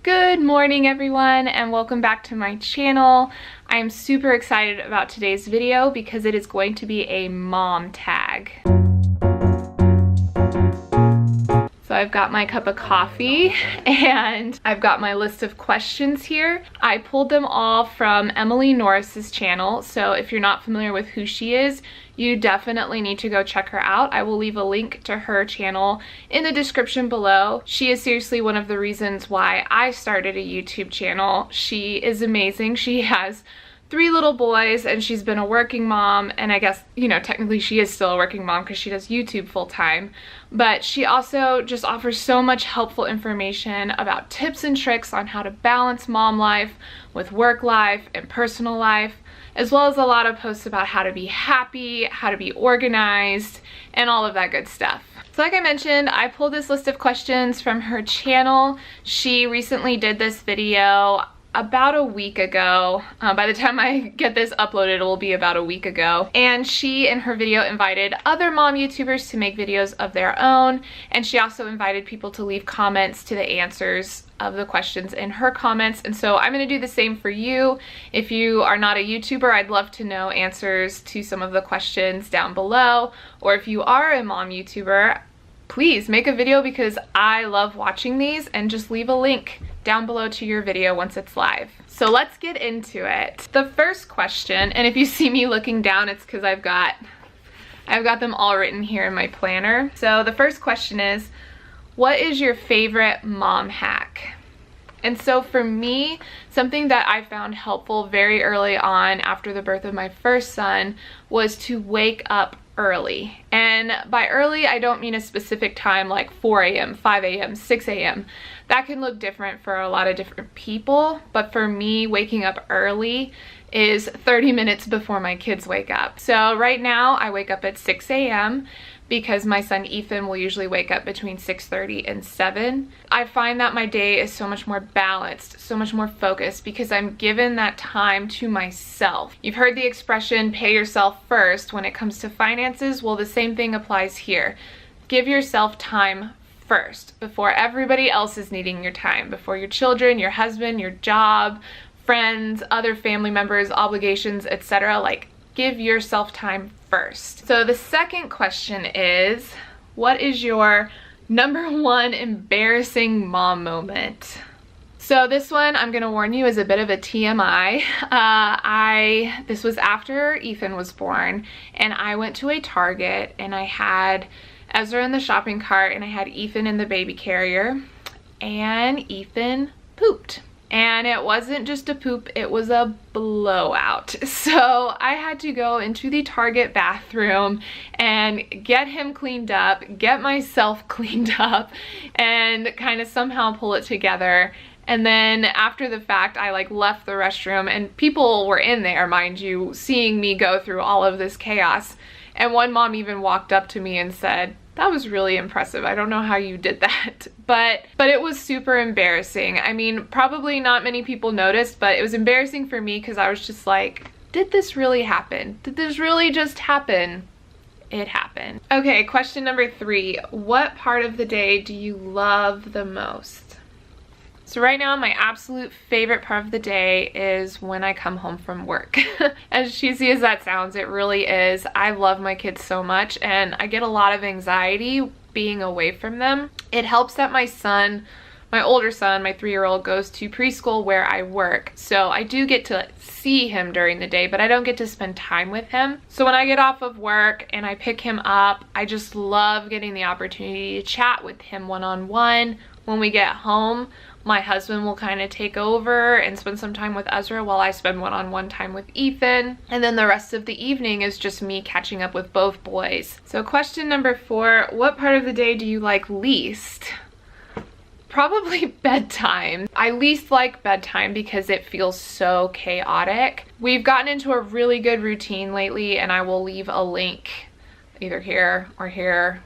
Good morning everyone and welcome back to my channel. I am super excited about today's video because it is going to be a mom tag. So I've got my cup of coffee and I've got my list of questions here. I pulled them all from Emily Norris's channel, so if you're not familiar with who she is, you definitely need to go check her out. I will leave a link to her channel in the description below. She is seriously one of the reasons why I started a YouTube channel. She is amazing. She has 3 little boys and she's been a working mom, and I guess, you know, technically she is still a working mom because she does YouTube full time, but she also just offers so much helpful information about tips and tricks on how to balance mom life with work life and personal life, as well as a lot of posts about how to be happy, how to be organized, and all of that good stuff. So like I mentioned, I pulled this list of questions from her channel. She recently did this video about a week ago. By the time I get this uploaded, it will be about a week ago. And she, in her video, invited other mom YouTubers to make videos of their own. And she also invited people to leave comments to the answers of the questions in her comments. And so I'm going to do the same for you. If you are not a YouTuber, I'd love to know answers to some of the questions down below. Or if you are a mom YouTuber, please make a video because I love watching these, and just leave a link down below to your video once it's live. So let's get into it. The first question, and if you see me looking down, it's because I've got them all written here in my planner. So the first question is, what is your favorite mom hack? And so for me, something that I found helpful very early on after the birth of my first son was to wake up early. And by early, I don't mean a specific time like 4 a.m., 5 a.m., 6 a.m. That can look different for a lot of different people, but for me, waking up early is 30 minutes before my kids wake up. So right now, I wake up at 6 a.m. because my son Ethan will usually wake up between 6:30 and 7. I find that my day is so much more balanced, so much more focused, because I'm given that time to myself. You've heard the expression, pay yourself first, when it comes to finances. Well, the same thing applies here. Give yourself time first, before everybody else is needing your time, before your children, your husband, your job, friends, other family members, obligations, etc. Like, give yourself time first. So the second question is, what is your #1 embarrassing mom moment? So this one, I'm gonna warn you, is a bit of a TMI. This was after Ethan was born, and I went to a Target and I had Ezra in the shopping cart and I had Ethan in the baby carrier, and Ethan pooped. And it wasn't just a poop, it was a blowout. So I had to go into the Target bathroom and get him cleaned up, get myself cleaned up, and kind of somehow pull it together. And then after the fact, I left the restroom, and people were in there, mind you, seeing me go through all of this chaos. And one mom even walked up to me and said, "That was really impressive. I don't know how you did that." But it was super embarrassing. I mean, probably not many people noticed, but it was embarrassing for me because I was just like, did this really happen? Did this really just happen? It happened. Okay, question number 3. What part of the day do you love the most? So right now, my absolute favorite part of the day is when I come home from work. As cheesy as that sounds, it really is. I love my kids so much, and I get a lot of anxiety being away from them. It helps that my son, my older son, my 3-year-old, goes to preschool where I work. So I do get to see him during the day, but I don't get to spend time with him. So when I get off of work and I pick him up, I just love getting the opportunity to chat with him one-on-one. When we get home, my husband will kind of take over and spend some time with Ezra while I spend one-on-one time with Ethan. And then the rest of the evening is just me catching up with both boys. So question number 4, what part of the day do you like least? Probably bedtime. I least like bedtime because it feels so chaotic. We've gotten into a really good routine lately, and I will leave a link either here or here,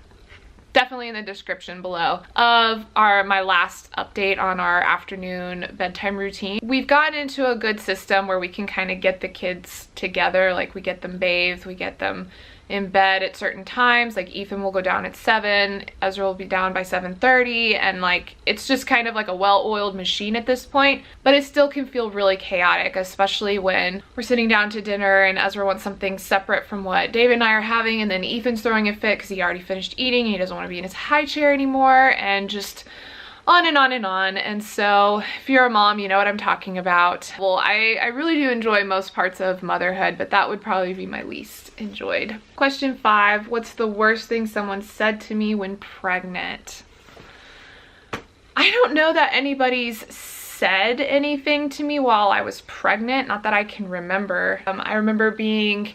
definitely in the description below, of my last update on our afternoon bedtime routine. We've gotten into a good system where we can kind of get the kids together, like we get them bathed, we get them in bed at certain times. Like Ethan will go down at 7, Ezra will be down by 7:30, and like it's just kind of like a well-oiled machine at this point, but it still can feel really chaotic, especially when we're sitting down to dinner and Ezra wants something separate from what David and I are having, and then Ethan's throwing a fit because he already finished eating and he doesn't want to be in his high chair anymore, and just on and on and on. And so if you're a mom, you know what I'm talking about. Well, I really do enjoy most parts of motherhood, but that would probably be my least enjoyed. Question 5, what's the worst thing someone said to me when pregnant? I don't know that anybody's said anything to me while I was pregnant, not that I can remember. I remember being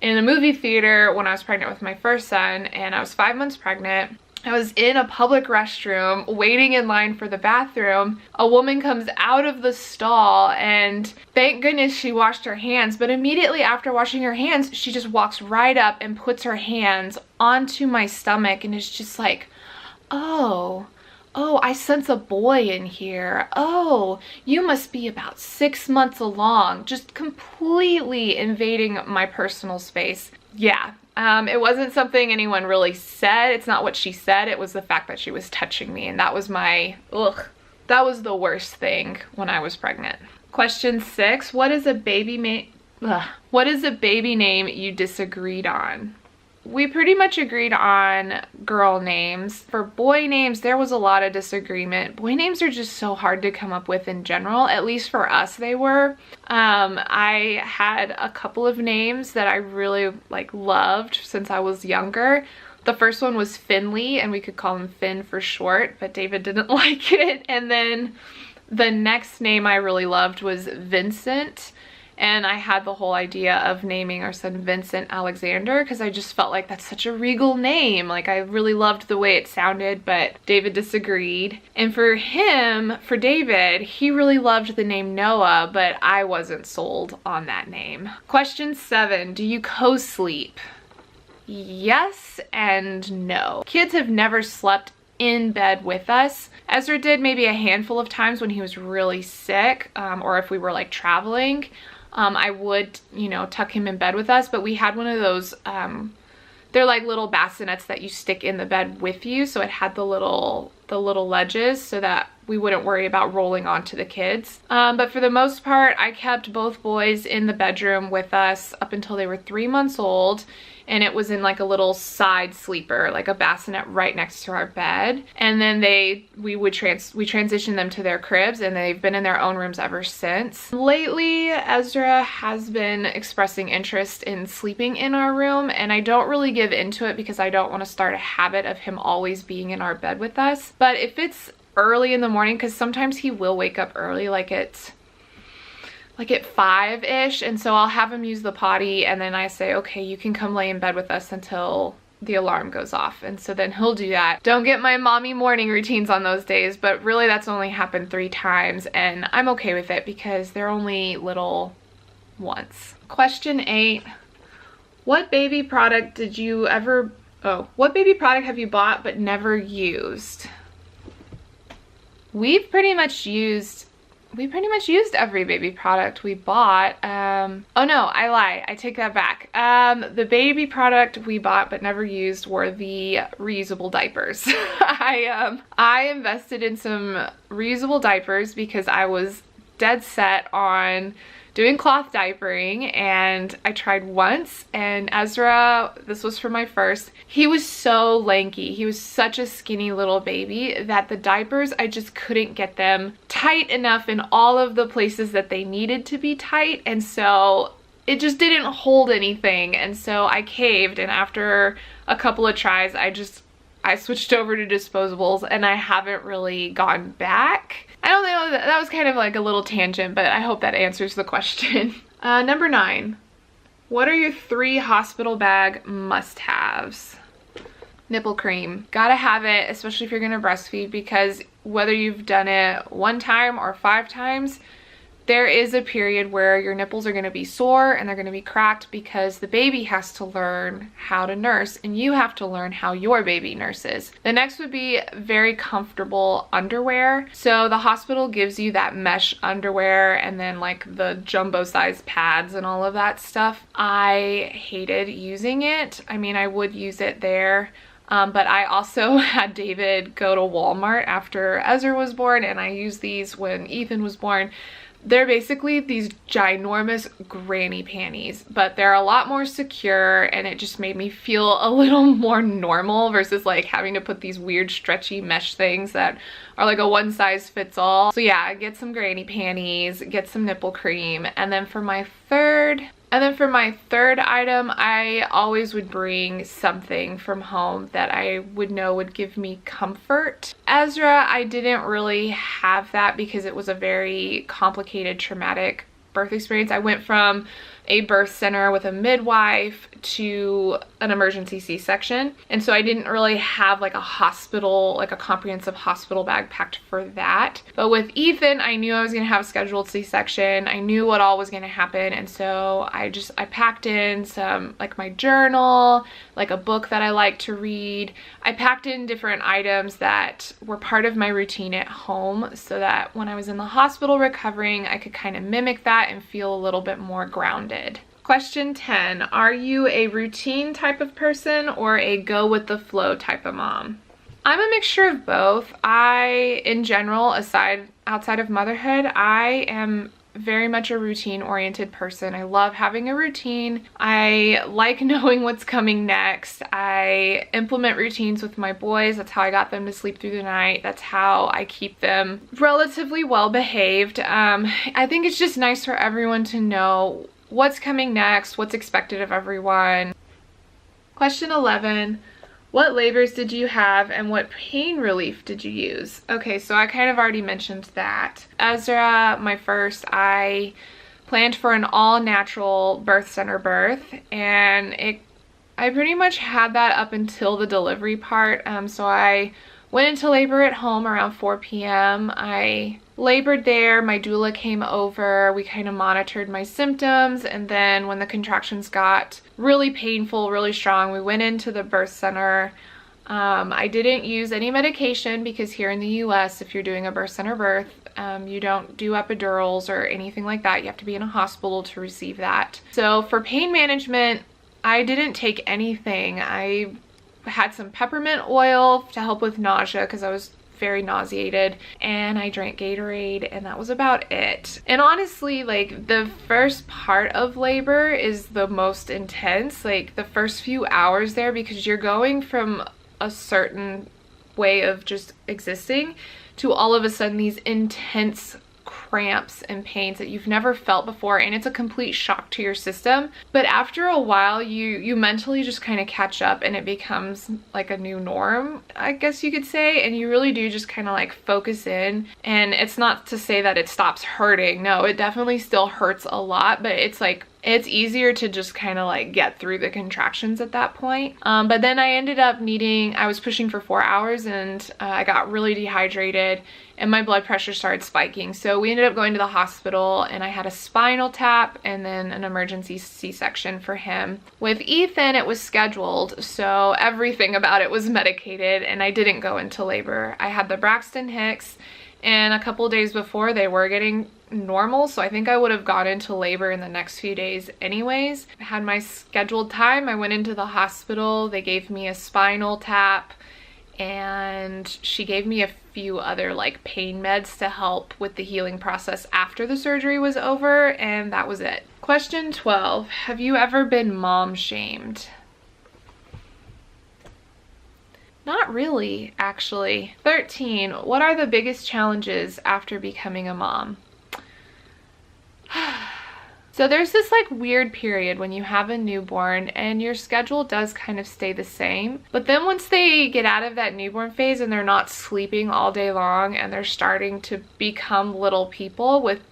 in a movie theater when I was pregnant with my first son, and I was 5 months pregnant. I was in a public restroom waiting in line for the bathroom. A woman comes out of the stall, and thank goodness she washed her hands, but immediately after washing her hands, she just walks right up and puts her hands onto my stomach and is just like, oh, I sense a boy in here. Oh, you must be about 6 months along. Just completely invading my personal space. Yeah. It wasn't something anyone really said. It's not what she said. It was the fact that she was touching me, and that was my, that was the worst thing when I was pregnant. Question 6, what is a baby name you disagreed on? We pretty much agreed on girl names. For boy names, there was a lot of disagreement. Boy names are just so hard to come up with in general, at least for us they were. I had a couple of names that I really loved since I was younger. The first one was Finley, and we could call him Finn for short, but David didn't like it. And then the next name I really loved was Vincent. And I had the whole idea of naming our son Vincent Alexander because I just felt like that's such a regal name. Like, I really loved the way it sounded, but David disagreed. And for David, he really loved the name Noah, but I wasn't sold on that name. Question 7, do you co-sleep? Yes and no. Kids have never slept in bed with us. Ezra did maybe a handful of times when he was really sick, or if we were like traveling. I would, tuck him in bed with us, but we had one of those, they're like little bassinets that you stick in the bed with you, so it had the little ledges so that we wouldn't worry about rolling onto the kids. But for the most part, I kept both boys in the bedroom with us up until they were 3 months old, and it was in like a little side sleeper, like a bassinet right next to our bed. And then we transitioned them to their cribs, and they've been in their own rooms ever since. Lately, Ezra has been expressing interest in sleeping in our room, and I don't really give into it because I don't want to start a habit of him always being in our bed with us. But if it's early in the morning, because sometimes he will wake up early, like at 5-ish, and so I'll have him use the potty, and then I say, okay, you can come lay in bed with us until the alarm goes off. And so then he'll do that. Don't get my mommy morning routines on those days, but really that's only happened 3 times, and I'm okay with it because they're only little once. Question 8, what baby product have you bought but never used? We pretty much used every baby product we bought. Oh no, I lie. I take that back. The baby product we bought but never used were the reusable diapers. I invested in some reusable diapers because I was dead set on doing cloth diapering, and I tried once, and Ezra, this was for my first, he was so lanky. He was such a skinny little baby that the diapers, I just couldn't get them tight enough in all of the places that they needed to be tight, and so it just didn't hold anything, and so I caved, and after a couple of tries, I switched over to disposables, and I haven't really gone back. I don't know, that was kind of like a little tangent, but I hope that answers the question. Number 9, what are your 3 hospital bag must-haves? Nipple cream. Gotta have it, especially if you're gonna breastfeed, because whether you've done it 1 time or 5 times, there is a period where your nipples are going to be sore and they're going to be cracked because the baby has to learn how to nurse and you have to learn how your baby nurses. The next would be very comfortable underwear. So the hospital gives you that mesh underwear and then like the jumbo size pads and all of that stuff. I hated using it. I mean, I would use it there. But I also had David go to Walmart after Ezra was born, and I used these when Ethan was born. They're basically these ginormous granny panties, but they're a lot more secure, and it just made me feel a little more normal versus like having to put these weird stretchy mesh things that are like a one size fits all. So yeah, get some granny panties, get some nipple cream, and then for my third item, I always would bring something from home that I would know would give me comfort. Ezra, I didn't really have that because it was a very complicated, traumatic birth experience. I went from a birth center with a midwife to an emergency C-section, and so I didn't really have like a hospital, like a comprehensive hospital bag packed for that. But with Ethan, I knew I was gonna have a scheduled C-section. I knew what all was gonna happen, and so I packed in some, like my journal, like a book that I like to read. I packed in different items that were part of my routine at home so that when I was in the hospital recovering, I could kind of mimic that and feel a little bit more grounded. Question 10, are you a routine type of person or a go with the flow type of mom? I'm a mixture of both. In general, outside of motherhood, I am very much a routine oriented person. I love having a routine. I like knowing what's coming next. I implement routines with my boys. That's how I got them to sleep through the night. That's how I keep them relatively well behaved. I think it's just nice for everyone to know what's coming next, what's expected of everyone. Question 11, what labors did you have and what pain relief did you use? Okay, so I kind of already mentioned that. Ezra, my first, I planned for an all-natural birth center birth, and I pretty much had that up until the delivery part. So I went into labor at home around 4 p.m. I labored there, my doula came over, we kind of monitored my symptoms, and then when the contractions got really painful, really strong, we went into the birth center. I didn't use any medication because here in the US, if you're doing a birth center birth, you don't do epidurals or anything like that. You have to be in a hospital to receive that. So for pain management, I didn't take anything. I had some peppermint oil to help with nausea because I was very nauseated, and I drank Gatorade, and that was about it. And honestly, like, the first part of labor is the most intense, like the first few hours there, because you're going from a certain way of just existing to all of a sudden these intense cramps and pains that you've never felt before, and it's a complete shock to your system. But after a while, you mentally just kind of catch up, and it becomes like a new norm, I guess you could say, and you really do just kind of like focus in. And it's not to say that it stops hurting. No, it definitely still hurts a lot, but it's like it's easier to just kind of like get through the contractions at that point. But then I ended up I was pushing for 4 hours, and I got really dehydrated and my blood pressure started spiking. So we ended up going to the hospital, and I had a spinal tap and then an emergency C-section for him. With Ethan, it was scheduled, so everything about it was medicated, and I didn't go into labor. I had the Braxton Hicks, and a couple days before they were getting normal, so I think I would have gone into labor in the next few days anyways. I had my scheduled time. I went into the hospital. They gave me a spinal tap, and she gave me a few other like pain meds to help with the healing process after the surgery was over, and that was it. Question 12, have you ever been mom shamed? Not really, actually. 13, what are the biggest challenges after becoming a mom? So there's this like weird period when you have a newborn and your schedule does kind of stay the same. But then once they get out of that newborn phase and they're not sleeping all day long and they're starting to become little people with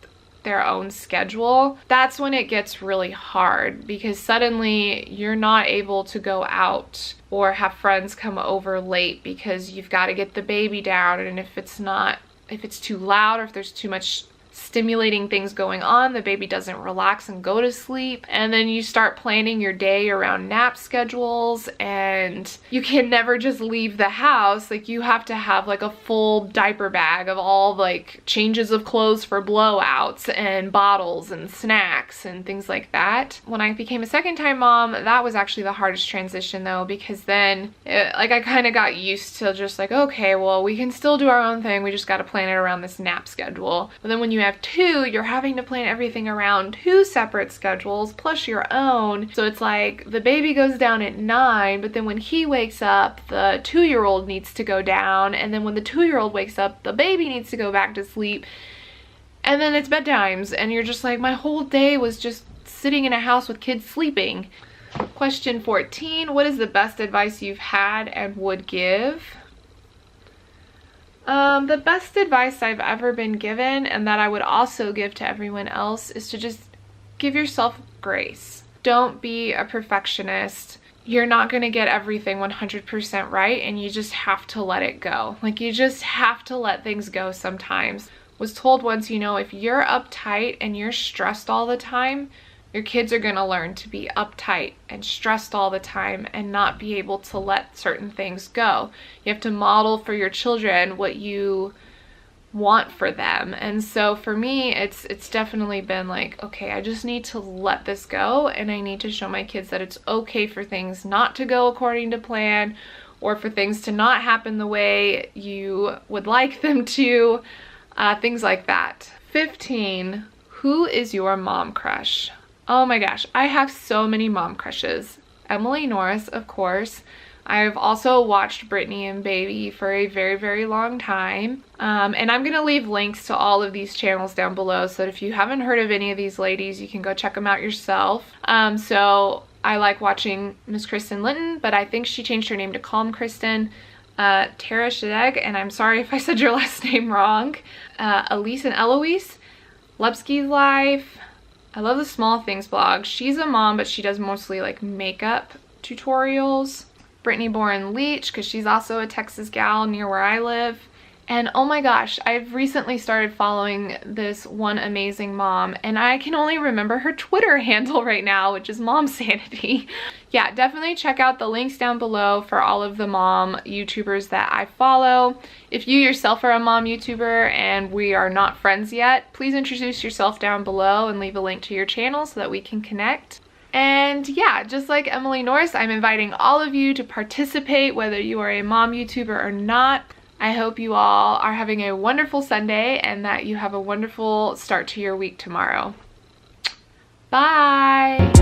their own schedule, that's when it gets really hard, because suddenly you're not able to go out or have friends come over late because you've got to get the baby down, and if it's too loud or if there's too much stimulating things going on. The baby doesn't relax and go to sleep. And then you start planning your day around nap schedules, and you can never just leave the house. Like, you have to have like a full diaper bag of all like changes of clothes for blowouts and bottles and snacks and things like that. When I became a second time mom, that was actually the hardest transition though, because then like I kind of got used to just like, okay, well, we can still do our own thing. We just got to plan it around this nap schedule. But then when you have two, you're having to plan everything around two separate schedules plus your own. So it's like the baby goes down at 9, but then when he wakes up, the 2-year-old needs to go down. And then when the 2-year-old wakes up, the baby needs to go back to sleep. And then it's bedtimes, and you're just like, my whole day was just sitting in a house with kids sleeping. Question 14, what is the best advice you've had and would give? The best advice I've ever been given, and that I would also give to everyone else, is to just give yourself grace. Don't be a perfectionist. You're not going to get everything 100% right, and you just have to let it go. Like, you just have to let things go sometimes. Was told once, you know, if you're uptight and you're stressed all the time, your kids are going to learn to be uptight and stressed all the time and not be able to let certain things go. You have to model for your children what you want for them. And so for me, it's definitely been like, okay, I just need to let this go, and I need to show my kids that it's okay for things not to go according to plan, or for things to not happen the way you would like them to, things like that. 15, who is your mom crush? Oh my gosh, I have so many mom crushes. Emily Norris, of course. I've also watched Brittany and Baby for a very, very long time. And I'm gonna leave links to all of these channels down below, so that if you haven't heard of any of these ladies, you can go check them out yourself. So I like watching Miss Kristin Linton, but I think she changed her name to Calm Kristin. Tara Shadeg, and I'm sorry if I said your last name wrong. Elise and Eloise. Lepsky's Life. I love the Small Things blog. She's a mom, but she does mostly like makeup tutorials. Brittany Boren Leach, because she's also a Texas gal near where I live. And oh my gosh, I've recently started following this one amazing mom, and I can only remember her Twitter handle right now, which is Mom Sanity. Yeah, definitely check out the links down below for all of the mom YouTubers that I follow. If you yourself are a mom YouTuber and we are not friends yet, please introduce yourself down below and leave a link to your channel so that we can connect. And yeah, just like Emily Norris, I'm inviting all of you to participate, whether you are a mom YouTuber or not. I hope you all are having a wonderful Sunday and that you have a wonderful start to your week tomorrow. Bye!